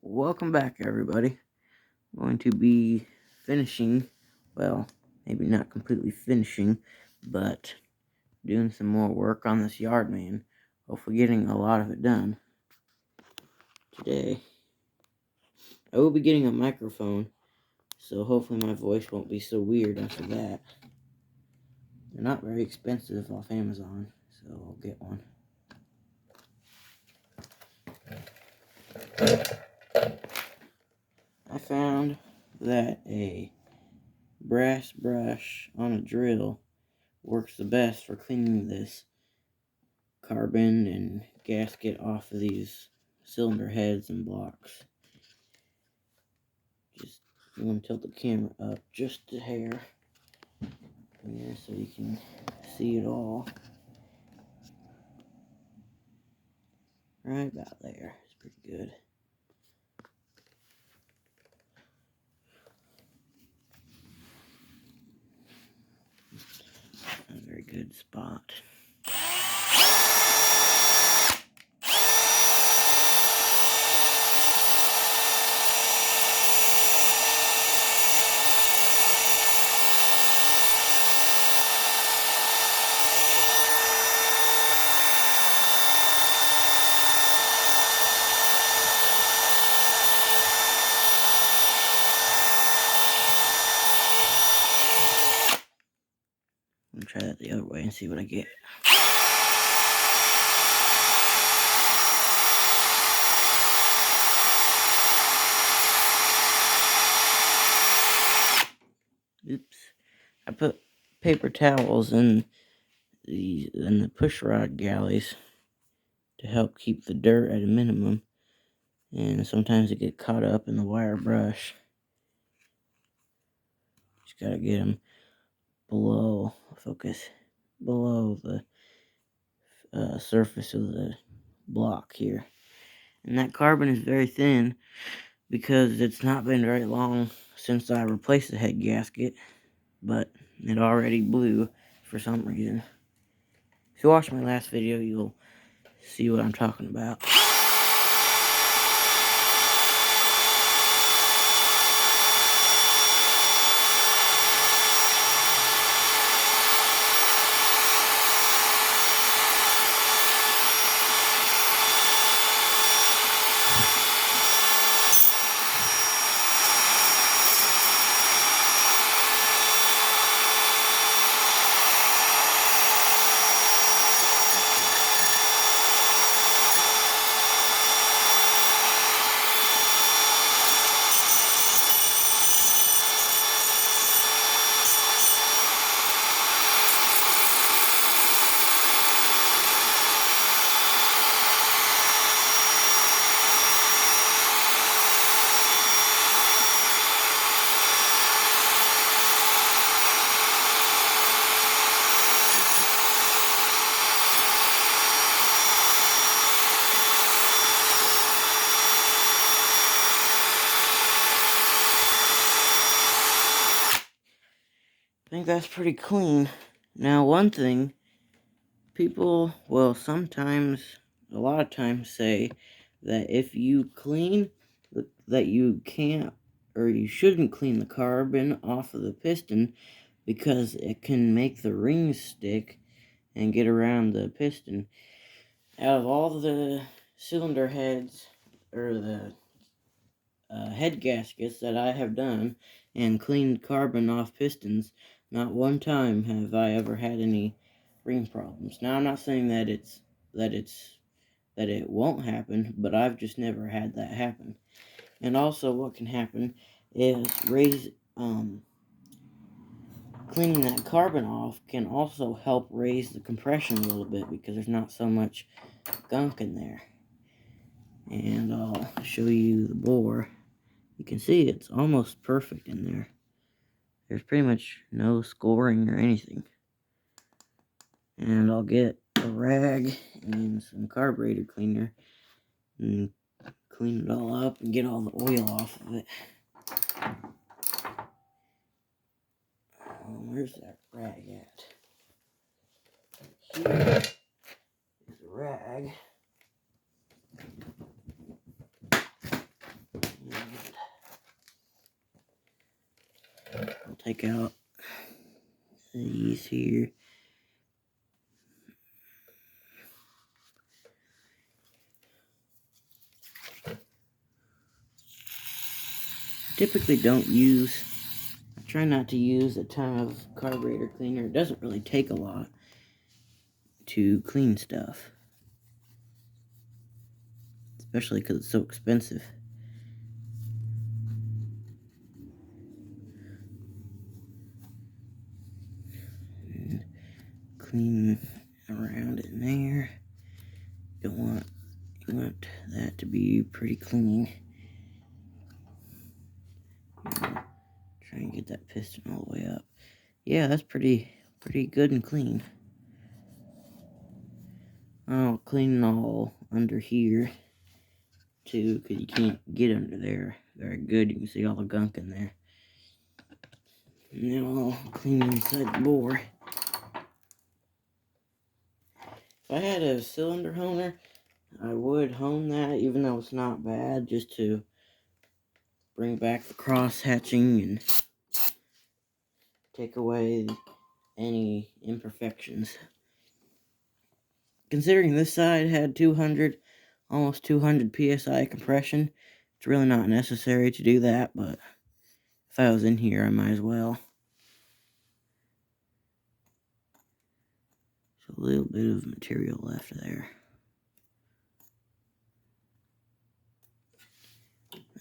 Welcome back, everybody. I'm going to be finishing, well, maybe not completely finishing, but doing some more work on this yard man. Hopefully getting a lot of it done today. I will be getting a microphone, so hopefully my voice won't be so weird after that. They're not very expensive off Amazon, so I'll get one. I found that a brass brush on a drill works the best for cleaning this carbon and gasket off of these cylinder heads and blocks. Just, I'm going to tilt the camera up just a hair here so you can see it all. Right about there. It's pretty good. A very good spot. I'm going to try that the other way and see what I get. Oops. I put paper towels in the push rod galleys to help keep the dirt at a minimum, and sometimes it get caught up in the wire brush. Just gotta get them below the surface of the block here. And that carbon is very thin because it's not been very long since I replaced the head gasket, but it already blew for some reason. If you watch my last video, you'll see what I'm talking about. I think that's pretty clean. Now, one thing, people will sometimes, a lot of times say that if you clean, that you can't, or you shouldn't clean the carbon off of the piston because it can make the rings stick and get around the piston. Out of all the cylinder heads, or the head gaskets that I have done and cleaned carbon off pistons, not one time have I ever had any ring problems. Now, I'm not saying that it won't happen, but I've just never had that happen. And also, what can happen is cleaning that carbon off can also help raise the compression a little bit because there's not so much gunk in there. And I'll show you the bore. You can see it's almost perfect in there. There's pretty much no scoring or anything. And I'll get a rag and some carburetor cleaner and clean it all up and get all the oil off of it. Where's that rag at? Here is a rag. take out these here. Typically don't use, I try not to use a ton of carburetor cleaner. It doesn't really take a lot to clean stuff, especially because it's so expensive. And clean around in there. You want that to be pretty clean. Try and get that piston all the way up. Yeah, that's pretty good and clean. I'll clean all under here too, because you can't get under there very good. You can see all the gunk in there. Now I'll clean inside the bore. If I had a cylinder honer, I would hone that, even though it's not bad, just to bring back the cross hatching and take away any imperfections. Considering this side had 200, almost 200 psi compression, it's really not necessary to do that, but if I was in here, I might as well. So a little bit of material left there.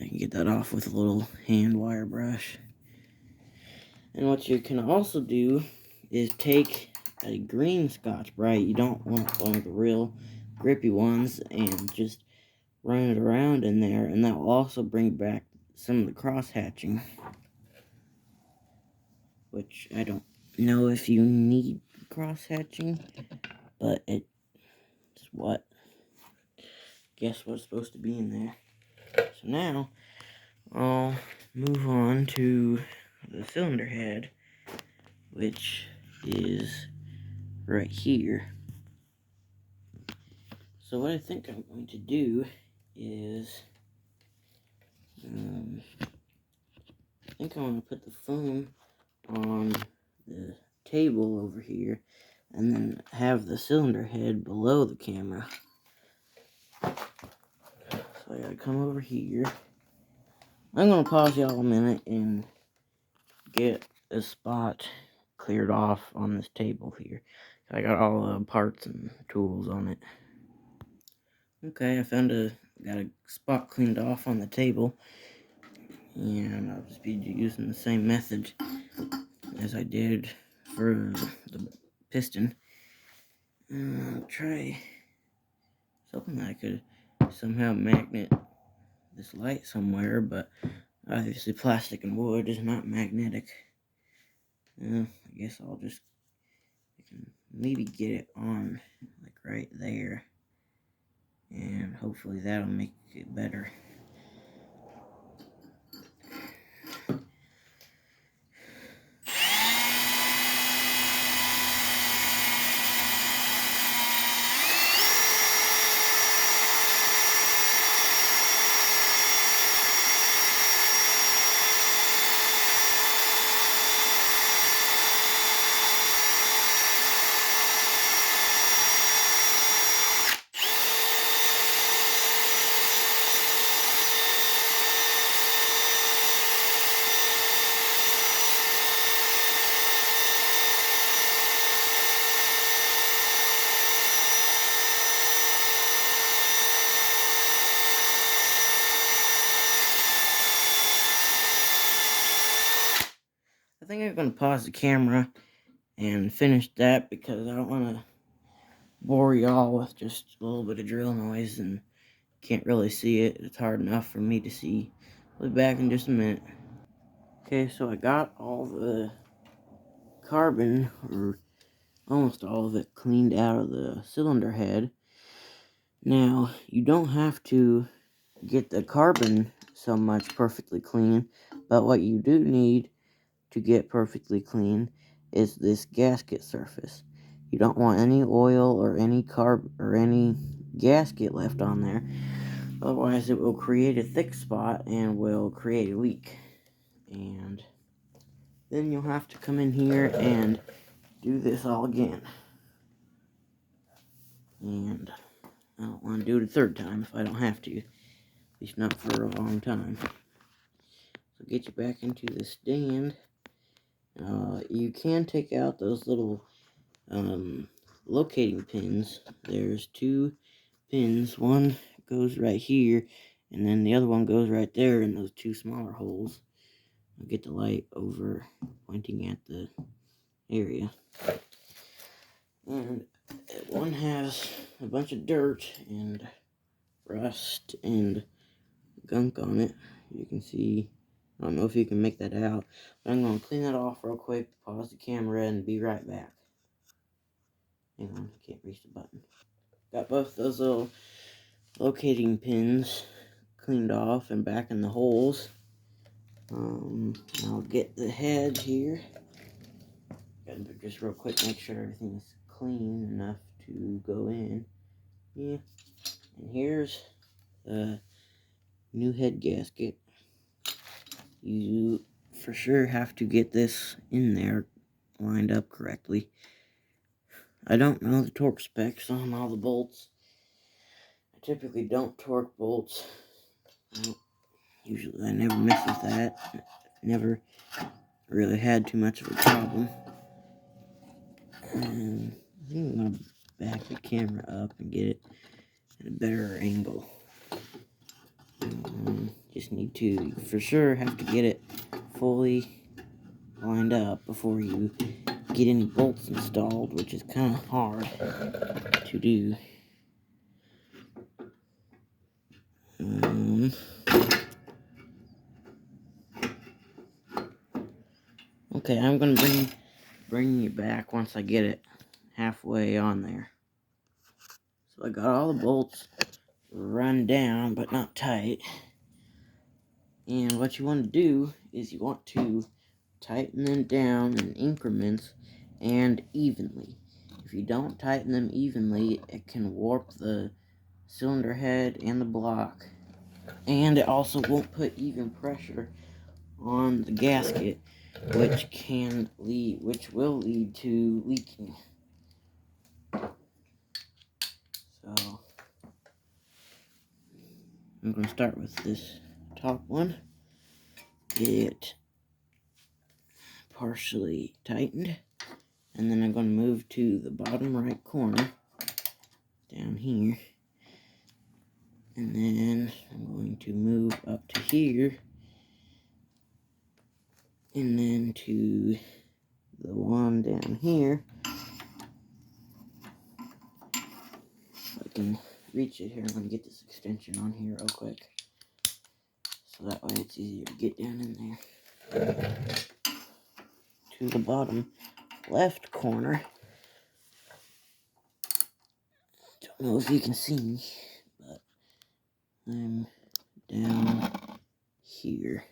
I can get that off with a little hand wire brush. And what you can also do is take a green Scotch-Brite. You don't want one of the real grippy ones, and just run it around in there, and that will also bring back some of the cross hatching, which I don't know if you need cross hatching, but it's what, guess what's supposed to be in there. So now I'll move on to the cylinder head, which is right here. So what I think I'm going to do is, I think I want to put the phone on the table over here, and then have the cylinder head below the camera. So I gotta come over here. I'm gonna pause y'all a minute and get a spot cleared off on this table here. I got all the parts and tools on it. Okay, got a spot cleaned off on the table, and I'll just be using the same method as I did for the piston. I'll try something that I could somehow magnet this light somewhere, but obviously plastic and wood is not magnetic. I guess I can maybe get it on like right there, and hopefully that'll make it better. I think I'm going to pause the camera and finish that, because I don't want to bore y'all with just a little bit of drill noise and can't really see it. It's hard enough for me to see. I'll be back in just a minute. Okay, so I got all the carbon, or almost all of it, cleaned out of the cylinder head. Now, you don't have to get the carbon so much perfectly clean, but what you do need to get perfectly clean is this gasket surface. You don't want any oil or any gasket left on there, otherwise it will create a thick spot and will create a leak. And then you'll have to come in here and do this all again. And I don't want to do it a third time if I don't have to. At least not for a long time. So get you back into the stand. You can take out those little locating pins. There's 2 pins. One goes right here, and then the other one goes right there in those 2 smaller holes. I'll get the light over pointing at the area. And one has a bunch of dirt and rust and gunk on it. You can see, I don't know if you can make that out, but I'm going to clean that off real quick, pause the camera, and be right back. Hang on, I can't reach the button. Got both those little locating pins cleaned off and back in the holes. I'll get the head here. Gotta just real quick make sure everything's clean enough to go in. Yeah. And here's the new head gasket. You for sure have to get this in there lined up correctly. I don't know the torque specs on all the bolts. I typically don't torque bolts. Usually I never mess with that. Never really had too much of a problem. And I think I'm going to back the camera up and get it at a better angle. Just need to, for sure, have to get it fully lined up before you get any bolts installed, which is kind of hard to do. Okay, I'm going to bring you back once I get it halfway on there. So I got all the bolts run down, but not tight. And what you want to do is you want to tighten them down in increments and evenly. If you don't tighten them evenly, it can warp the cylinder head and the block. And it also won't put even pressure on the gasket, which will lead to leaking. So I'm going to start with this top one. Get it partially tightened, and then I'm going to move to the bottom right corner down here, and then I'm going to move up to here, and then to the one down here. If I can reach it here, I'm going to get this extension on here real quick, so that way it's easier to get down in there. To the bottom left corner. Don't know if you can see me, but I'm down here.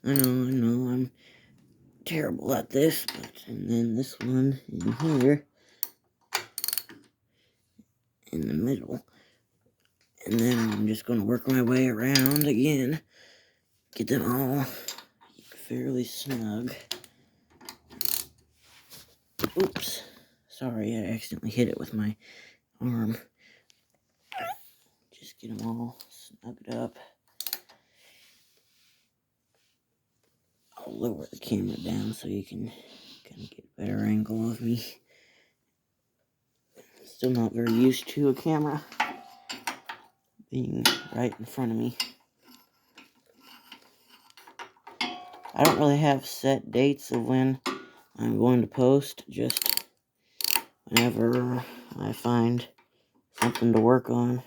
I know, I'm terrible at this, and then this one in here, in the middle. And then I'm just going to work my way around again, get them all fairly snug. Oops, sorry, I accidentally hit it with my arm. Just get them all snugged up. I'll lower the camera down so you can kind of get a better angle of me. Still not very used to a camera being right in front of me. I don't really have set dates of when I'm going to post, just whenever I find something to work on.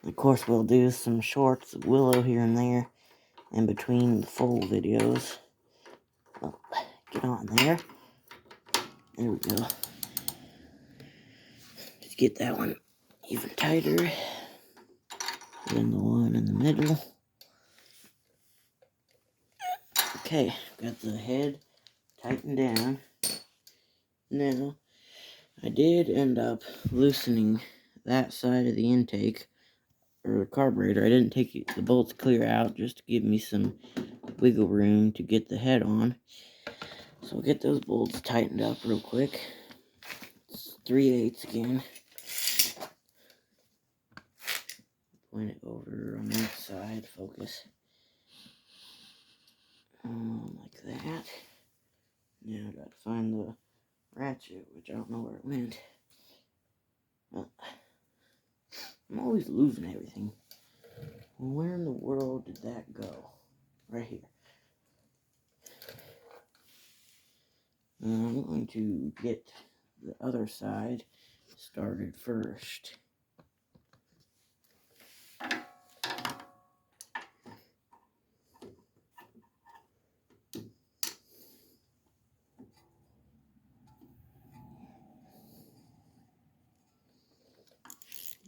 Of course, we'll do some shorts of Willow here and there in between the full videos. Oh, get on there. There we go. Just get that one even tighter than the one in the middle. Okay, got the head tightened down. Now, I did end up loosening that side of the intake, or the carburetor. I didn't take the bolts clear out just to give me some wiggle room to get the head on. So we'll get those bolts tightened up real quick. It's 3/8 again. Point it over on that side, focus. Like that. Now I gotta find the ratchet, which I don't know where it went. Well, I'm always losing everything. Where in the world did that go? Right here. I'm going to get the other side started first.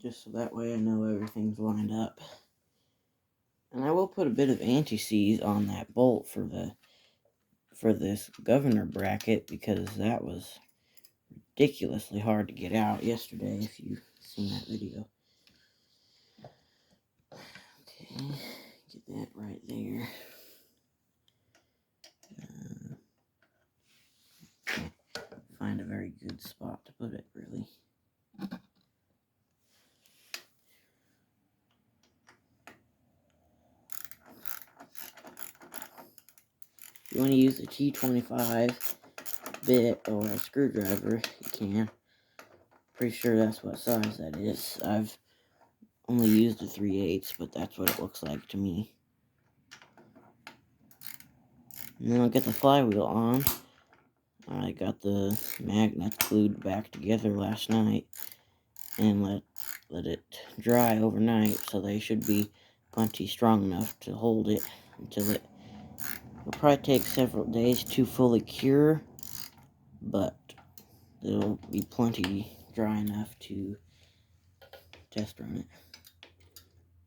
Just so that way I know everything's lined up. And I will put a bit of anti-seize on that bolt for this governor bracket, because that was ridiculously hard to get out yesterday, if you've seen that video. Okay, get that right there. Can't find a very good spot to put it, really. If you want to use a T25 bit or a screwdriver, you can. Pretty sure that's what size that is. I've only used a 3/8, but that's what it looks like to me. And then I'll get the flywheel on. I got the magnets glued back together last night and let it dry overnight, so they should be plenty strong enough to hold it until it will probably take several days to fully cure, but it'll be plenty dry enough to test run it.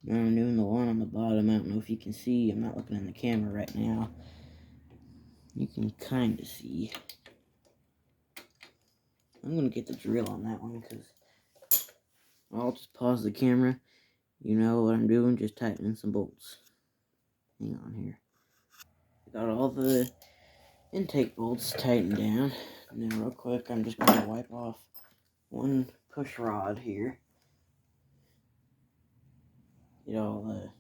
Now I'm doing the one on the bottom. I don't know if you can see. I'm not looking in the camera right now. You can kind of see. I'm going to get the drill on that one, because I'll just pause the camera. You know what I'm doing, just tightening some bolts. Hang on here. Got all the intake bolts tightened down. Now real quick, I'm just going to wipe off one push rod here. Get all the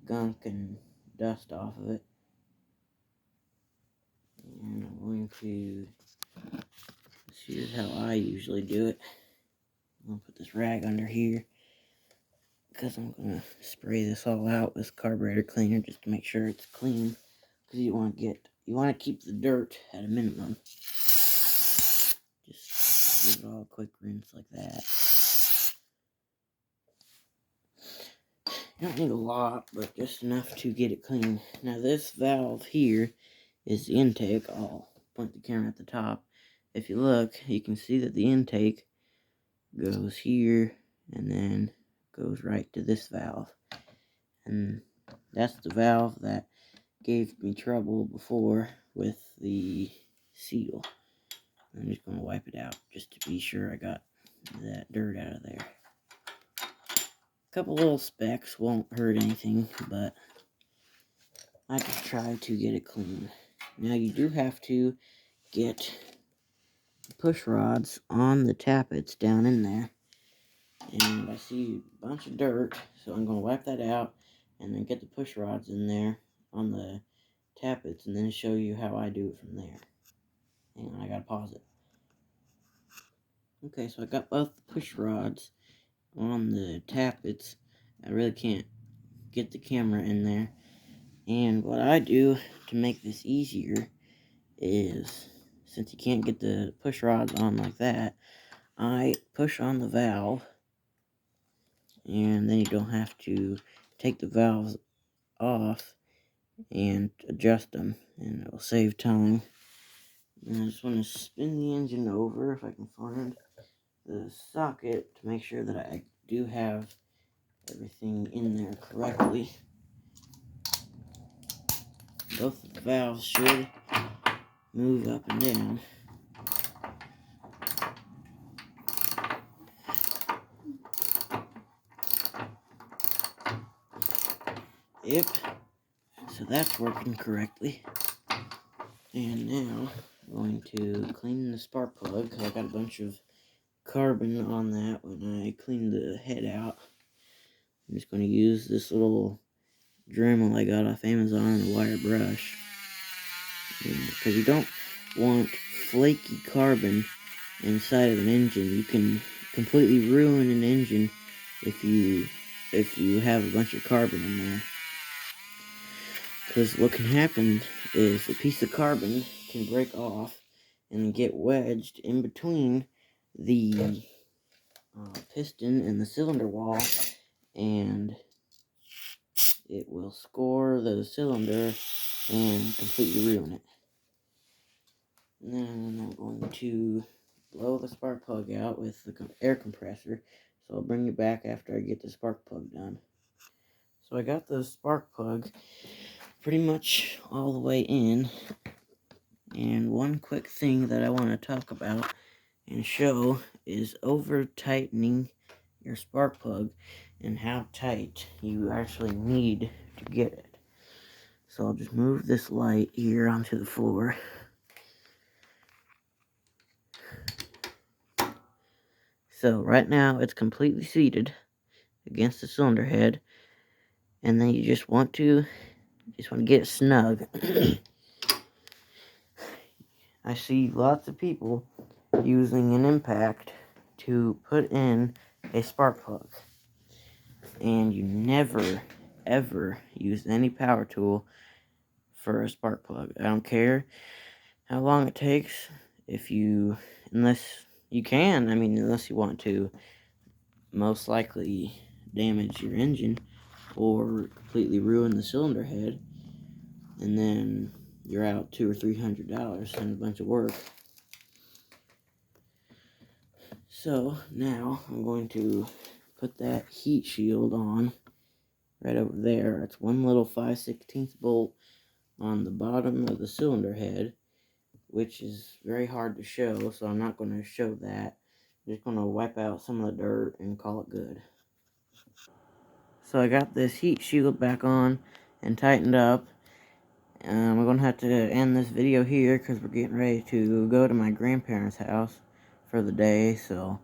gunk and dust off of it. And I'm going to, here's how I usually do it. I'm going to put this rag under here, because I'm going to spray this all out with carburetor cleaner just to make sure it's clean. Because you want to keep the dirt at a minimum. Just give it all a quick rinse like that. You don't need a lot, but just enough to get it clean. Now this valve here is the intake. I'll point the camera at the top. If you look, you can see that the intake goes here and then goes right to this valve. And that's the valve that gave me trouble before with the seal. I'm just going to wipe it out just to be sure I got that dirt out of there. A couple little specks won't hurt anything, but I just try to get it clean. Now you do have to get the push rods on the tappets down in there. And I see a bunch of dirt, so I'm going to wipe that out and then get the push rods in there on the tappets and then show you how I do it from there. Hang on, I gotta pause it. Okay, so I got both the push rods on the tappets. I really can't get the camera in there. And what I do to make this easier is, since you can't get the push rods on like that, I push on the valve, and then you don't have to take the valves off and adjust them, and it will save time. And I just want to spin the engine over if I can find the socket to make sure that I do have everything in there correctly. Both of the valves should move up and down. Yep. so that's working correctly. And now I'm going to clean the spark plug, because I got a bunch of carbon on that when I cleaned the head out. I'm just going to use this little Dremel I got off Amazon and a wire brush, because you don't want flaky carbon inside of an engine. You can completely ruin an engine if you have a bunch of carbon in there. Because what can happen is a piece of carbon can break off and get wedged in between the piston and the cylinder wall, and it will score the cylinder and completely ruin it. And then I'm going to blow the spark plug out with the air compressor, so I'll bring you back after I get the spark plug done. So I got the spark plug pretty much all the way in, and one quick thing that I want to talk about and show is over tightening your spark plug and how tight you actually need to get it. So I'll just move this light here onto the floor. So right now it's completely seated against the cylinder head, and then you just want to get it snug. I see lots of people using an impact to put in a spark plug, and you never ever use any power tool for a spark plug. I don't care how long it takes, unless you want to most likely damage your engine or completely ruin the cylinder head, and then you're out $200 or $300 and a bunch of work. So now I'm going to put that heat shield on right over there. It's one little 5/16 bolt on the bottom of the cylinder head, which is very hard to show, so I'm not going to show that. I'm just going to wipe out some of the dirt and call it good. So I got this heat shield back on and tightened up. We're going to have to end this video here because we're getting ready to go to my grandparents' house for the day. So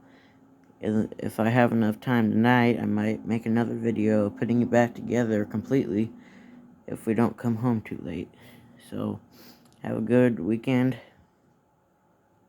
if I have enough time tonight, I might make another video putting it back together completely if we don't come home too late. So have a good weekend.